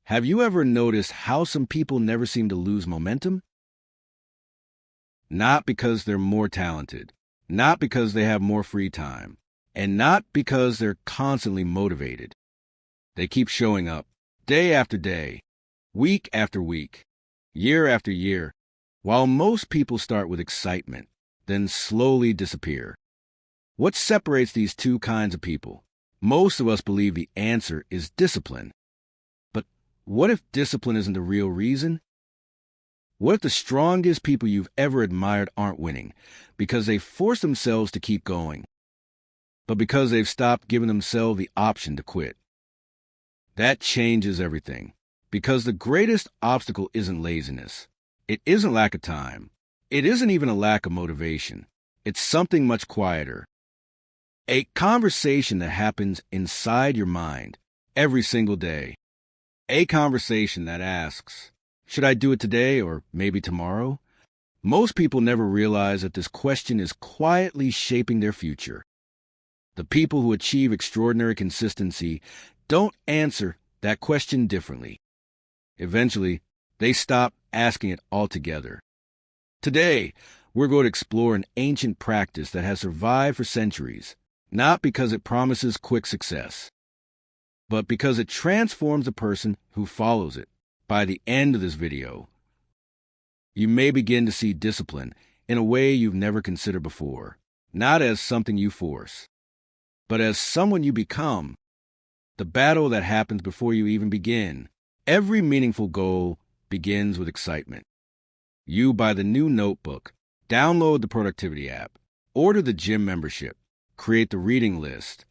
Have you ever noticed how some people never seem to lose momentum? Not because they're more talented, not because they have more free time, and not because they're constantly motivated. They keep showing up, day after day, week after week, year after year, while most people start with excitement, then slowly disappear. What separates these two kinds of people? Most of us believe the answer is discipline. But what if discipline isn't the real reason? What if the strongest people you've ever admired aren't winning because they force themselves to keep going, but because they've stopped giving themselves the option to quit? That changes everything, because the greatest obstacle isn't laziness. It isn't lack of time. It isn't even a lack of motivation. It's something much quieter. A conversation that happens inside your mind every single day. A conversation that asks, should I do it today or maybe tomorrow? Most people never realize that this question is quietly shaping their future. The people who achieve extraordinary consistency don't answer that question differently. Eventually, they stop asking it altogether. Today, we're going to explore an ancient practice that has survived for centuries, not because it promises quick success, but because it transforms the person who follows it. By the end of this video, you may begin to see discipline in a way you've never considered before, not as something you force, but as someone you become. The battle that happens before you even begin. Every meaningful goal begins with excitement. You buy the new notebook, download the productivity app, order the gym membership, create the reading list.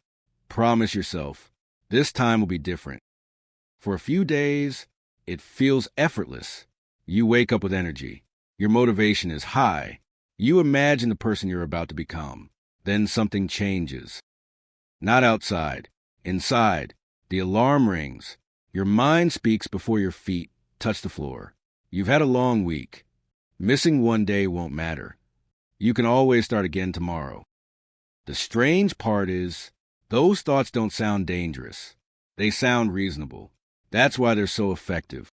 Promise yourself, this time will be different. For a few days, it feels effortless. You wake up with energy. Your motivation is high. You imagine the person you're about to become. Then something changes. Not outside. Inside, the alarm rings. Your mind speaks before your feet touch the floor. You've had a long week. Missing one day won't matter. You can always start again tomorrow. The strange part is, those thoughts don't sound dangerous. They sound reasonable. That's why they're so effective.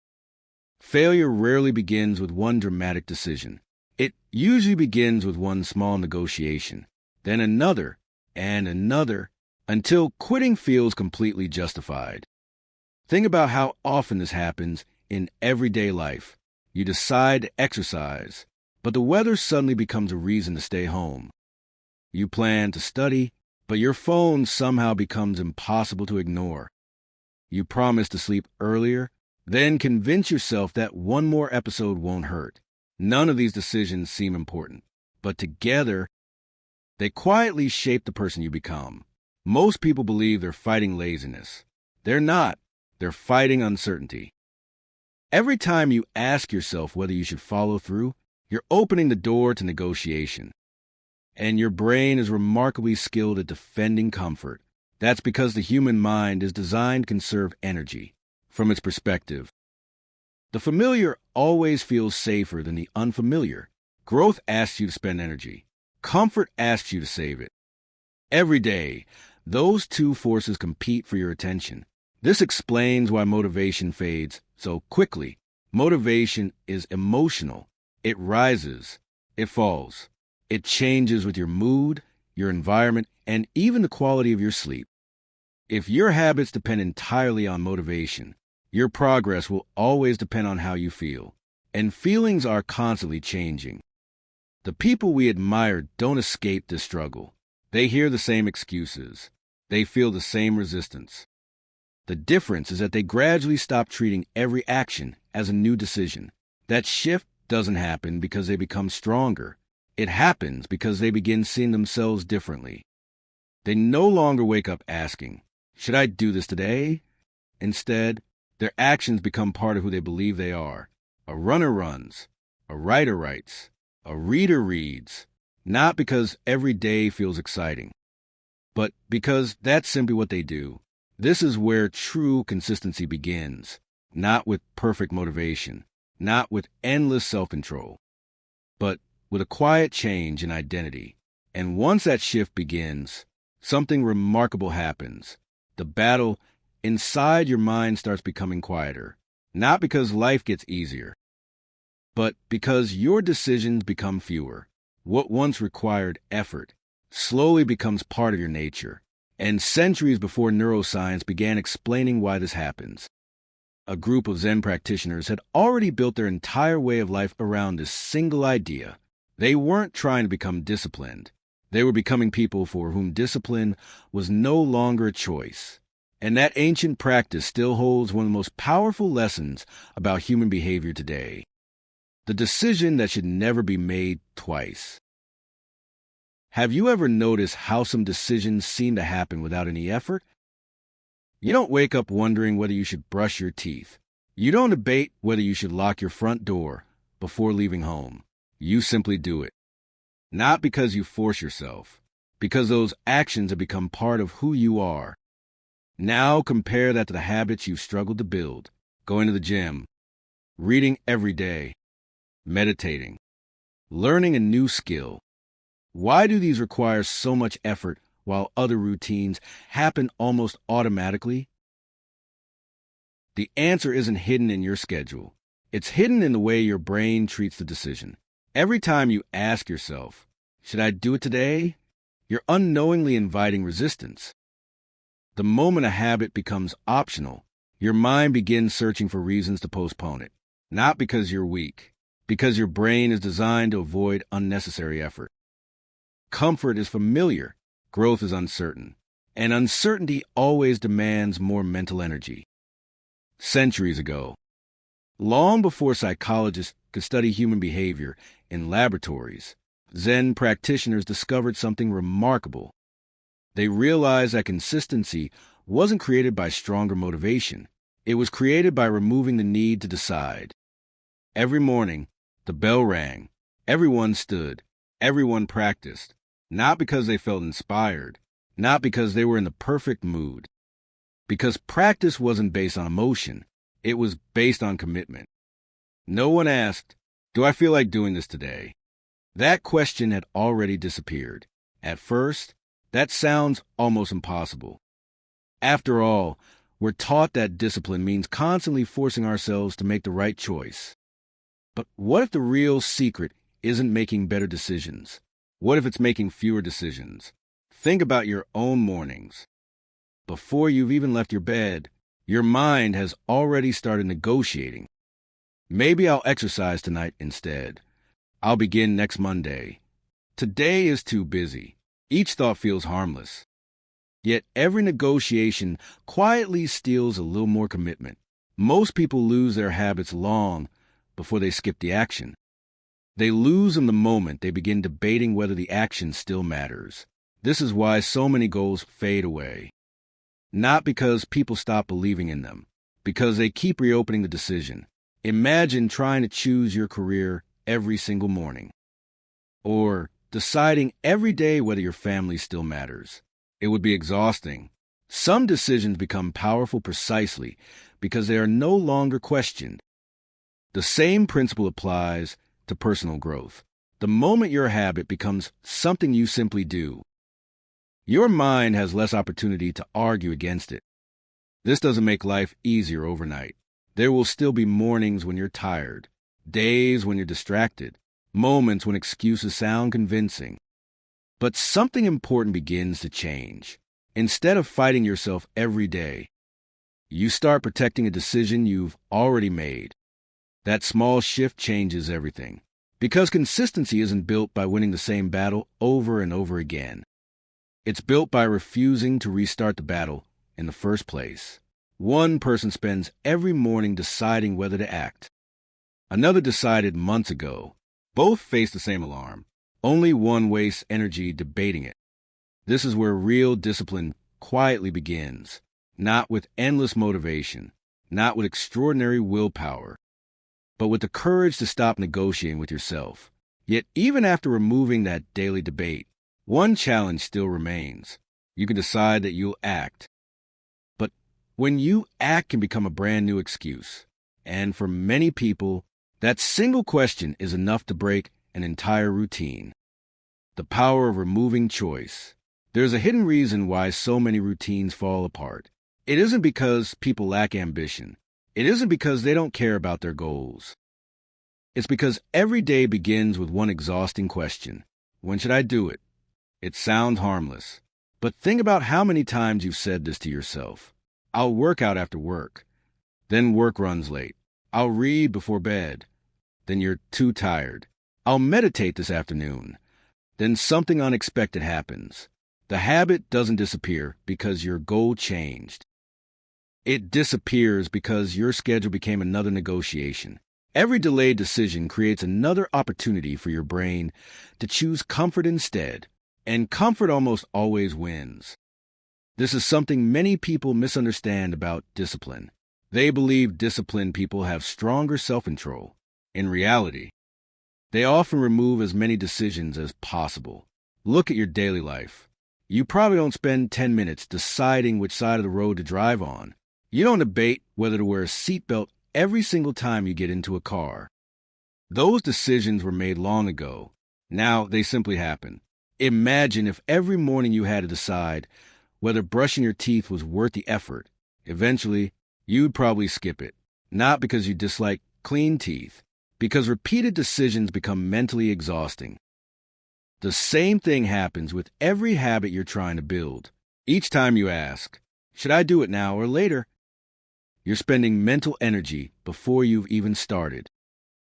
Failure rarely begins with one dramatic decision. It usually begins with one small negotiation, then another, and another, until quitting feels completely justified. Think about how often this happens in everyday life. You decide to exercise, but the weather suddenly becomes a reason to stay home. You plan to study, but your phone somehow becomes impossible to ignore. You promise to sleep earlier, then convince yourself that one more episode won't hurt. None of these decisions seem important, but together, they quietly shape the person you become. Most people believe they're fighting laziness. They're not. They're fighting uncertainty. Every time you ask yourself whether you should follow through, you're opening the door to negotiation. And your brain is remarkably skilled at defending comfort. That's because the human mind is designed to conserve energy. From its perspective, the familiar always feels safer than the unfamiliar. Growth asks you to spend energy. Comfort asks you to save it. Every day, those two forces compete for your attention. This explains why motivation fades so quickly. Motivation is emotional. It rises. It falls. It changes with your mood, your environment, and even the quality of your sleep. If your habits depend entirely on motivation, your progress will always depend on how you feel. And feelings are constantly changing. The people we admire don't escape this struggle. They hear the same excuses. They feel the same resistance. The difference is that they gradually stop treating every action as a new decision. That shift doesn't happen because they become stronger. It happens because they begin seeing themselves differently. They no longer wake up asking, should I do this today? Instead, their actions become part of who they believe they are. A runner runs. A writer writes. A reader reads. Not because every day feels exciting, but because that's simply what they do. This is where true consistency begins, not with perfect motivation, not with endless self-control, but with a quiet change in identity. And once that shift begins, something remarkable happens. The battle inside your mind starts becoming quieter. Not because life gets easier, but because your decisions become fewer. What once required effort slowly becomes part of your nature. And centuries before neuroscience began explaining why this happens, a group of Zen practitioners had already built their entire way of life around this single idea. They weren't trying to become disciplined. They were becoming people for whom discipline was no longer a choice. And that ancient practice still holds one of the most powerful lessons about human behavior today: the decision that should never be made twice. Have you ever noticed how some decisions seem to happen without any effort? You don't wake up wondering whether you should brush your teeth. You don't debate whether you should lock your front door before leaving home. You simply do it. Not because you force yourself, because those actions have become part of who you are. Now compare that to the habits you've struggled to build: going to the gym, reading every day, meditating, learning a new skill. Why do these require so much effort while other routines happen almost automatically? The answer isn't hidden in your schedule. It's hidden in the way your brain treats the decision. Every time you ask yourself, "Should I do it today?" you're unknowingly inviting resistance. The moment a habit becomes optional, your mind begins searching for reasons to postpone it. Not because you're weak, because your brain is designed to avoid unnecessary effort. Comfort is familiar, growth is uncertain, and uncertainty always demands more mental energy. Centuries ago, long before psychologists could study human behavior in laboratories, Zen practitioners discovered something remarkable. They realized that consistency wasn't created by stronger motivation. It was created by removing the need to decide. Every morning, the bell rang. Everyone stood. Everyone practiced. Not because they felt inspired, not because they were in the perfect mood. Because practice wasn't based on emotion. It was based on commitment. No one asked, "Do I feel like doing this today?" That question had already disappeared. At first, that sounds almost impossible. After all, we're taught that discipline means constantly forcing ourselves to make the right choice. But what if the real secret isn't making better decisions? What if it's making fewer decisions? Think about your own mornings. Before you've even left your bed, your mind has already started negotiating. Maybe I'll exercise tonight instead. I'll begin next Monday. Today is too busy. Each thought feels harmless. Yet every negotiation quietly steals a little more commitment. Most people lose their habits long before they skip the action. They lose them the moment they begin debating whether the action still matters. This is why so many goals fade away. Not because people stop believing in them, because they keep reopening the decision. Imagine trying to choose your career every single morning, or deciding every day whether your family still matters. It would be exhausting. Some decisions become powerful precisely because they are no longer questioned. The same principle applies to personal growth. The moment your habit becomes something you simply do, your mind has less opportunity to argue against it. This doesn't make life easier overnight. There will still be mornings when you're tired, days when you're distracted, moments when excuses sound convincing. But something important begins to change. Instead of fighting yourself every day, you start protecting a decision you've already made. That small shift changes everything. Because consistency isn't built by winning the same battle over and over again. It's built by refusing to restart the battle in the first place. One person spends every morning deciding whether to act. Another decided months ago. Both face the same alarm. Only one wastes energy debating it. This is where real discipline quietly begins. Not with endless motivation, not with extraordinary willpower, but with the courage to stop negotiating with yourself. Yet even after removing that daily debate, one challenge still remains. You can decide that you'll act. But when you act can become a brand new excuse. And for many people, that single question is enough to break an entire routine. The power of removing choice. There's a hidden reason why so many routines fall apart. It isn't because people lack ambition. It isn't because they don't care about their goals. It's because every day begins with one exhausting question. When should I do it? It sounds harmless. But think about how many times you've said this to yourself. I'll work out after work. Then work runs late. I'll read before bed. Then you're too tired. I'll meditate this afternoon. Then something unexpected happens. The habit doesn't disappear because your goal changed. It disappears because your schedule became another negotiation. Every delayed decision creates another opportunity for your brain to choose comfort instead, and comfort almost always wins. This is something many people misunderstand about discipline. They believe disciplined people have stronger self-control. In reality, they often remove as many decisions as possible. Look at your daily life. You probably don't spend 10 minutes deciding which side of the road to drive on. You don't debate whether to wear a seatbelt every single time you get into a car. Those decisions were made long ago. Now they simply happen. Imagine if every morning you had to decide whether brushing your teeth was worth the effort. Eventually, you'd probably skip it. Not because you dislike clean teeth, because repeated decisions become mentally exhausting. The same thing happens with every habit you're trying to build. Each time you ask, should I do it now or later? You're spending mental energy before you've even started.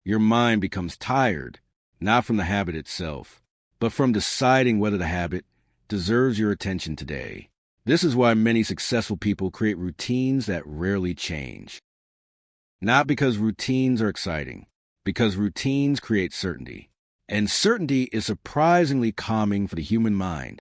Your mind becomes tired, not from the habit itself, but from deciding whether the habit deserves your attention today. This is why many successful people create routines that rarely change. Not because routines are exciting, because routines create certainty. And certainty is surprisingly calming for the human mind.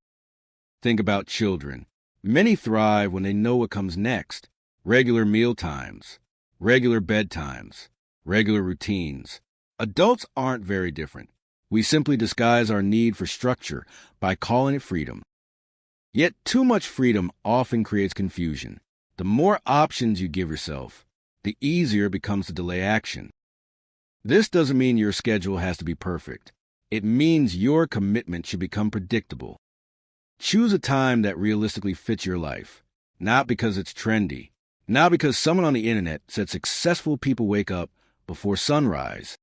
Think about children. Many thrive when they know what comes next. Regular meal times, regular bedtimes, regular routines. Adults aren't very different. We simply disguise our need for structure by calling it freedom. Yet too much freedom often creates confusion. The more options you give yourself, the easier it becomes to delay action. This doesn't mean your schedule has to be perfect. It means your commitment should become predictable. Choose a time that realistically fits your life, not because it's trendy, not because someone on the internet said successful people wake up before sunrise,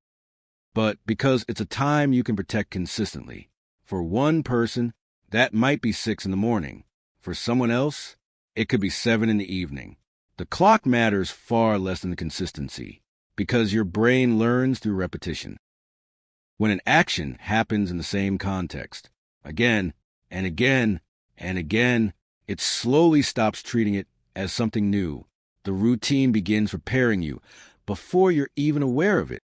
but because it's a time you can protect consistently. For one person, that might be 6 in the morning. For someone else, it could be 7 in the evening. The clock matters far less than the consistency, because your brain learns through repetition. When an action happens in the same context, again and again and again, it slowly stops treating it as something new. The routine begins preparing you before you're even aware of it.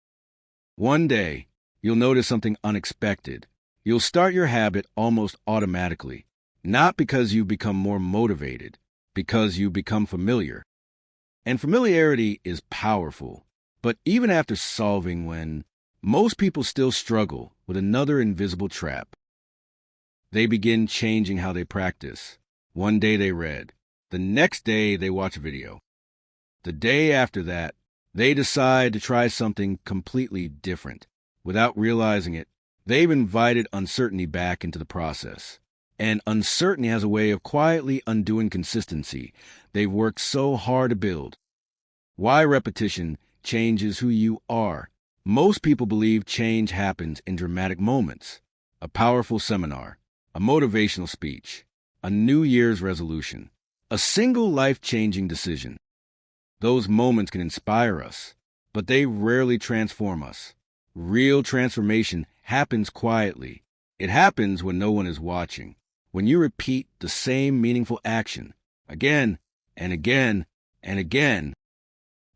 One day, you'll notice something unexpected. You'll start your habit almost automatically, not because you've become more motivated, because you've become familiar. And familiarity is powerful. But even after solving when, most people still struggle with another invisible trap. They begin changing how they practice. One day they read. The next day they watch a video. The day after that, they decide to try something completely different. Without realizing it, they've invited uncertainty back into the process. And uncertainty has a way of quietly undoing consistency they've worked so hard to build. Why repetition changes who you are. Most people believe change happens in dramatic moments. A powerful seminar, a motivational speech, a New Year's resolution, a single life-changing decision. Those moments can inspire us, but they rarely transform us. Real transformation happens quietly. It happens when no one is watching, when you repeat the same meaningful action again and again and again.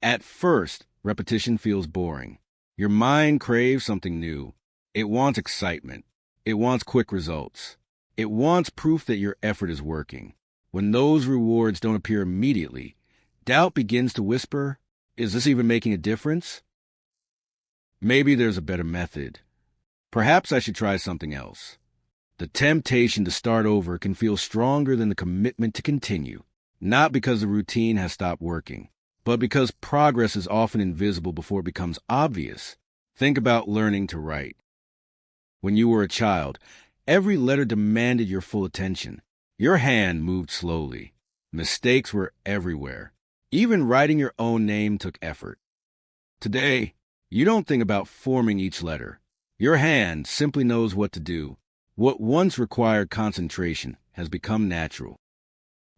At first, repetition feels boring. Your mind craves something new. It wants excitement. It wants quick results. It wants proof that your effort is working. When those rewards don't appear immediately, doubt begins to whisper, is this even making a difference? Maybe there's a better method. Perhaps I should try something else. The temptation to start over can feel stronger than the commitment to continue, not because the routine has stopped working, but because progress is often invisible before it becomes obvious. Think about learning to write. When you were a child, every letter demanded your full attention. Your hand moved slowly. Mistakes were everywhere. Even writing your own name took effort. Today, you don't think about forming each letter. Your hand simply knows what to do. What once required concentration has become natural.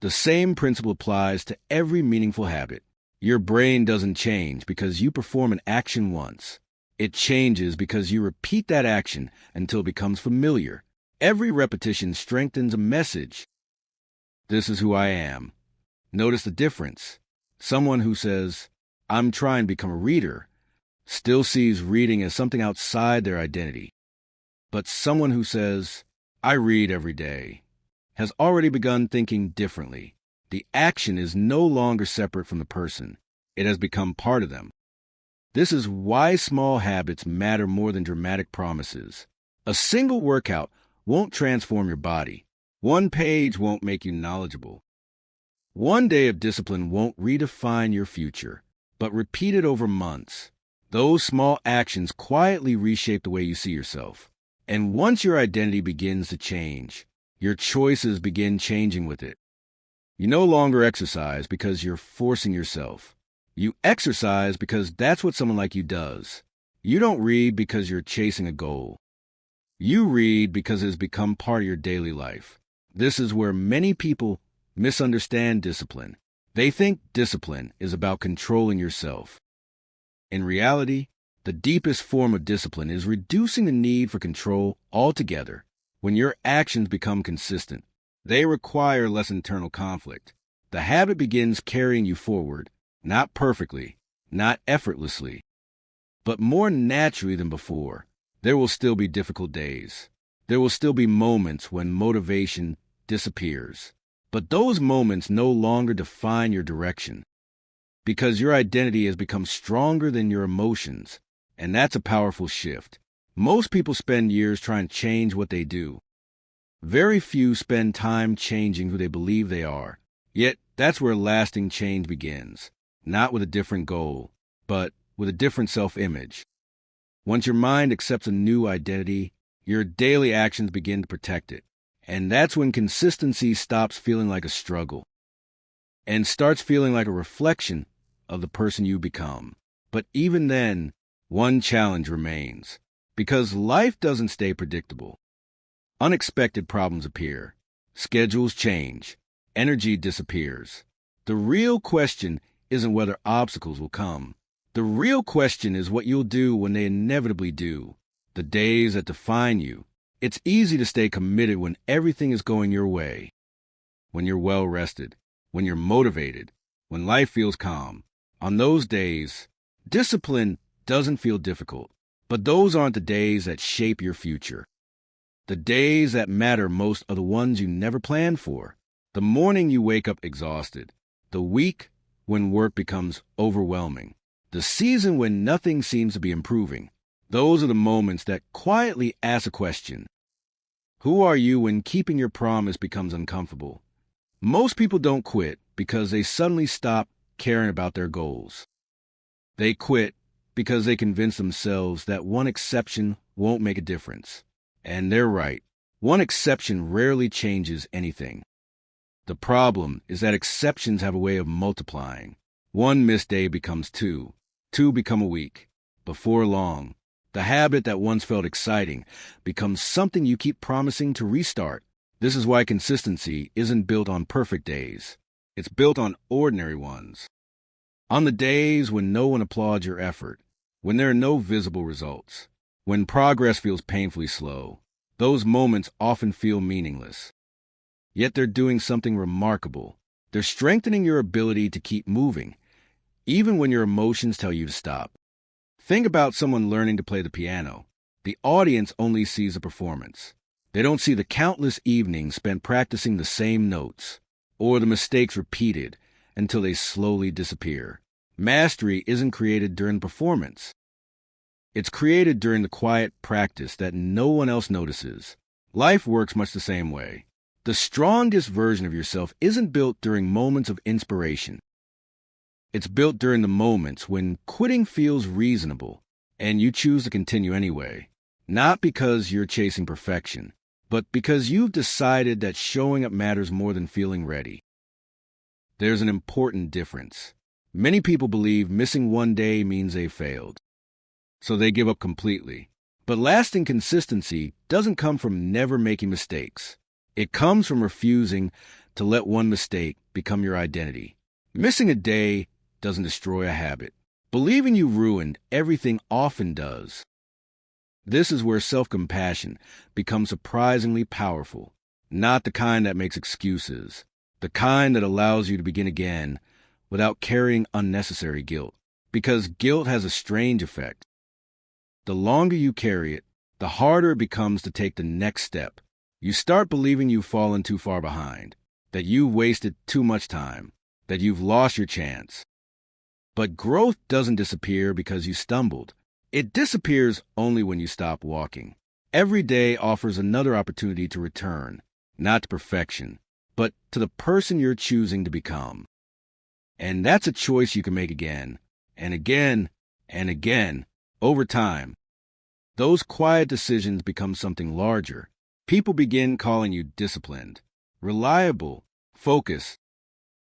The same principle applies to every meaningful habit. Your brain doesn't change because you perform an action once. It changes because you repeat that action until it becomes familiar. Every repetition strengthens a message. This is who I am. Notice the difference. Someone who says, I'm trying to become a reader, still sees reading as something outside their identity. But someone who says, I read every day, has already begun thinking differently. The action is no longer separate from the person. It has become part of them. This is why small habits matter more than dramatic promises. A single workout won't transform your body. One page won't make you knowledgeable. One day of discipline won't redefine your future, but repeated over months. Those small actions quietly reshape the way you see yourself. And once your identity begins to change, your choices begin changing with it. You no longer exercise because you're forcing yourself. You exercise because that's what someone like you does. You don't read because you're chasing a goal. You read because it has become part of your daily life. This is where many people misunderstand discipline. They think discipline is about controlling yourself. In reality, the deepest form of discipline is reducing the need for control altogether. When your actions become consistent, they require less internal conflict. The habit begins carrying you forward, not perfectly, not effortlessly, but more naturally than before. There will still be difficult days. There will still be moments when motivation disappears. But those moments no longer define your direction, because your identity has become stronger than your emotions, and that's a powerful shift. Most people spend years trying to change what they do. Very few spend time changing who they believe they are. Yet, that's where lasting change begins. Not with a different goal, but with a different self-image. Once your mind accepts a new identity, your daily actions begin to protect it. And that's when consistency stops feeling like a struggle and starts feeling like a reflection of the person you become. But even then, one challenge remains, because life doesn't stay predictable. Unexpected problems appear, schedules change, energy disappears. The real question isn't whether obstacles will come. The real question is what you'll do when they inevitably do, the days that define you. It's easy to stay committed when everything is going your way, when you're well-rested, when you're motivated, when life feels calm. On those days, discipline doesn't feel difficult, but those aren't the days that shape your future. The days that matter most are the ones you never planned for. The morning you wake up exhausted, the week when work becomes overwhelming, the season when nothing seems to be improving. Those are the moments that quietly ask a question. Who are you when keeping your promise becomes uncomfortable? Most people don't quit because they suddenly stop caring about their goals. They quit because they convince themselves that one exception won't make a difference. And they're right. One exception rarely changes anything. The problem is that exceptions have a way of multiplying. One missed day becomes two. Two become a week. Before long, the habit that once felt exciting becomes something you keep promising to restart. This is why consistency isn't built on perfect days. It's built on ordinary ones. On the days when no one applauds your effort, when there are no visible results, when progress feels painfully slow, those moments often feel meaningless. Yet they're doing something remarkable. They're strengthening your ability to keep moving, even when your emotions tell you to stop. Think about someone learning to play the piano. The audience only sees the performance. They don't see the countless evenings spent practicing the same notes, or the mistakes repeated until they slowly disappear. Mastery isn't created during performance. It's created during the quiet practice that no one else notices. Life works much the same way. The strongest version of yourself isn't built during moments of inspiration. It's built during the moments when quitting feels reasonable and you choose to continue anyway, not because you're chasing perfection, but because you've decided that showing up matters more than feeling ready. There's an important difference. Many people believe missing one day means they failed, so they give up completely. But lasting consistency doesn't come from never making mistakes. It comes from refusing to let one mistake become your identity. Missing a day doesn't destroy a habit. Believing you ruined everything often does. This is where self-compassion becomes surprisingly powerful. Not the kind that makes excuses, the kind that allows you to begin again without carrying unnecessary guilt. Because guilt has a strange effect. The longer you carry it, the harder it becomes to take the next step. You start believing you've fallen too far behind, that you've wasted too much time, that you've lost your chance. But growth doesn't disappear because you stumbled. It disappears only when you stop walking. Every day offers another opportunity to return, not to perfection, but to the person you're choosing to become. And that's a choice you can make again, and again, and again, over time. Those quiet decisions become something larger. People begin calling you disciplined, reliable, focused.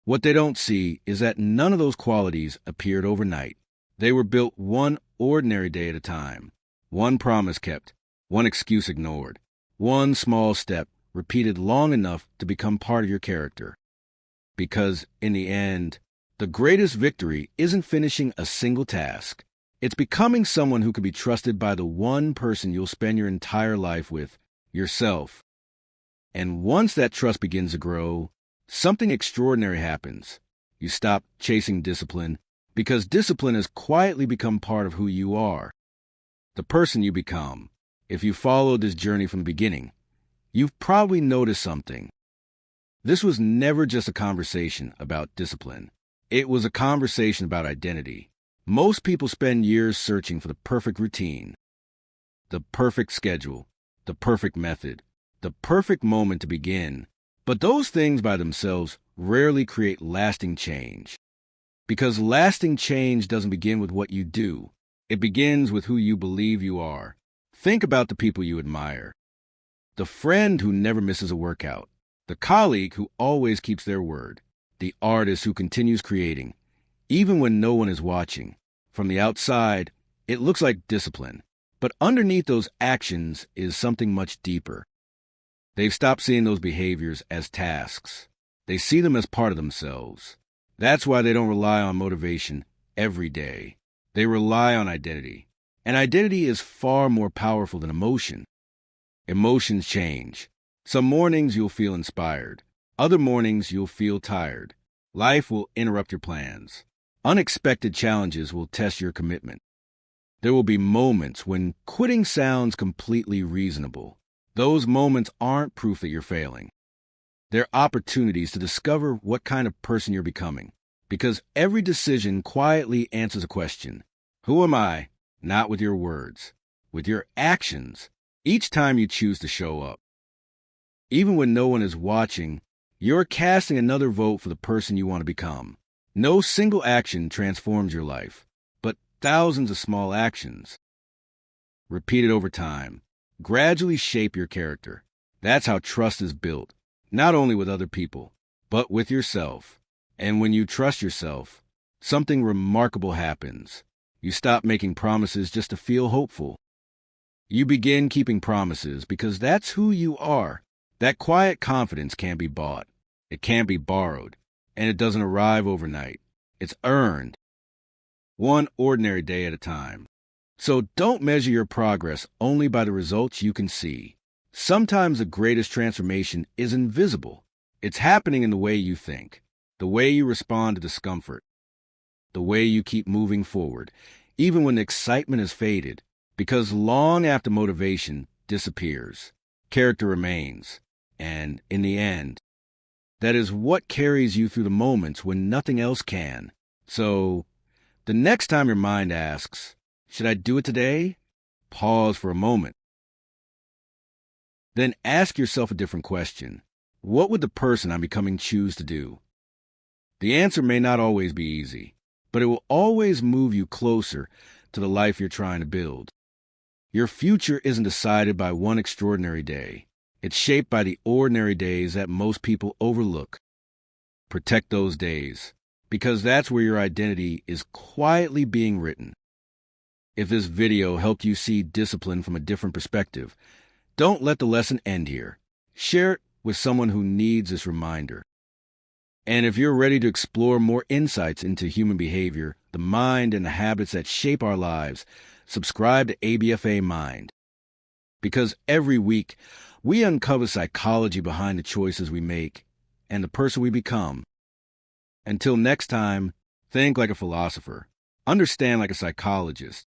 What they don't see is that none of those qualities appeared overnight. They were built one ordinary day at a time, one promise kept, one excuse ignored, one small step repeated long enough to become part of your character. Because, in the end, the greatest victory isn't finishing a single task. It's becoming someone who can be trusted by the one person you'll spend your entire life with, yourself. And once that trust begins to grow, something extraordinary happens. You stop chasing discipline because discipline has quietly become part of who you are, the person you become. If you followed this journey from the beginning, you've probably noticed something. This was never just a conversation about discipline. It was a conversation about identity. Most people spend years searching for the perfect routine, the perfect schedule, the perfect method, the perfect moment to begin. But those things by themselves rarely create lasting change. Because lasting change doesn't begin with what you do. It begins with who you believe you are. Think about the people you admire. The friend who never misses a workout. The colleague who always keeps their word. The artist who continues creating, even when no one is watching. From the outside, it looks like discipline. But underneath those actions is something much deeper. They've stopped seeing those behaviors as tasks. They see them as part of themselves. That's why they don't rely on motivation every day. They rely on identity. And identity is far more powerful than emotion. Emotions change. Some mornings you'll feel inspired. Other mornings you'll feel tired. Life will interrupt your plans. Unexpected challenges will test your commitment. There will be moments when quitting sounds completely reasonable. Those moments aren't proof that you're failing. They're opportunities to discover what kind of person you're becoming. Because every decision quietly answers a question. Who am I? Not with your words, with your actions, each time you choose to show up. Even when no one is watching, you're casting another vote for the person you want to become. No single action transforms your life, but thousands of small actions, repeated over time, gradually shape your character. That's how trust is built, not only with other people, but with yourself. And when you trust yourself, something remarkable happens. You stop making promises just to feel hopeful. You begin keeping promises because that's who you are. That quiet confidence can't be bought. It can't be borrowed. And it doesn't arrive overnight. It's earned. One ordinary day at a time. So don't measure your progress only by the results you can see. Sometimes the greatest transformation is invisible. It's happening in the way you think, the way you respond to discomfort, the way you keep moving forward, even when the excitement has faded, because long after motivation disappears, character remains, and in the end, that is what carries you through the moments when nothing else can. So, the next time your mind asks, should I do it today? Pause for a moment. Then ask yourself a different question. What would the person I'm becoming choose to do? The answer may not always be easy, but it will always move you closer to the life you're trying to build. Your future isn't decided by one extraordinary day. It's shaped by the ordinary days that most people overlook. Protect those days, because that's where your identity is quietly being written. If this video helped you see discipline from a different perspective, don't let the lesson end here. Share it with someone who needs this reminder. And if you're ready to explore more insights into human behavior, the mind, and the habits that shape our lives, subscribe to ABFA Mind. Because every week, we uncover psychology behind the choices we make and the person we become. Until next time, think like a philosopher, understand like a psychologist,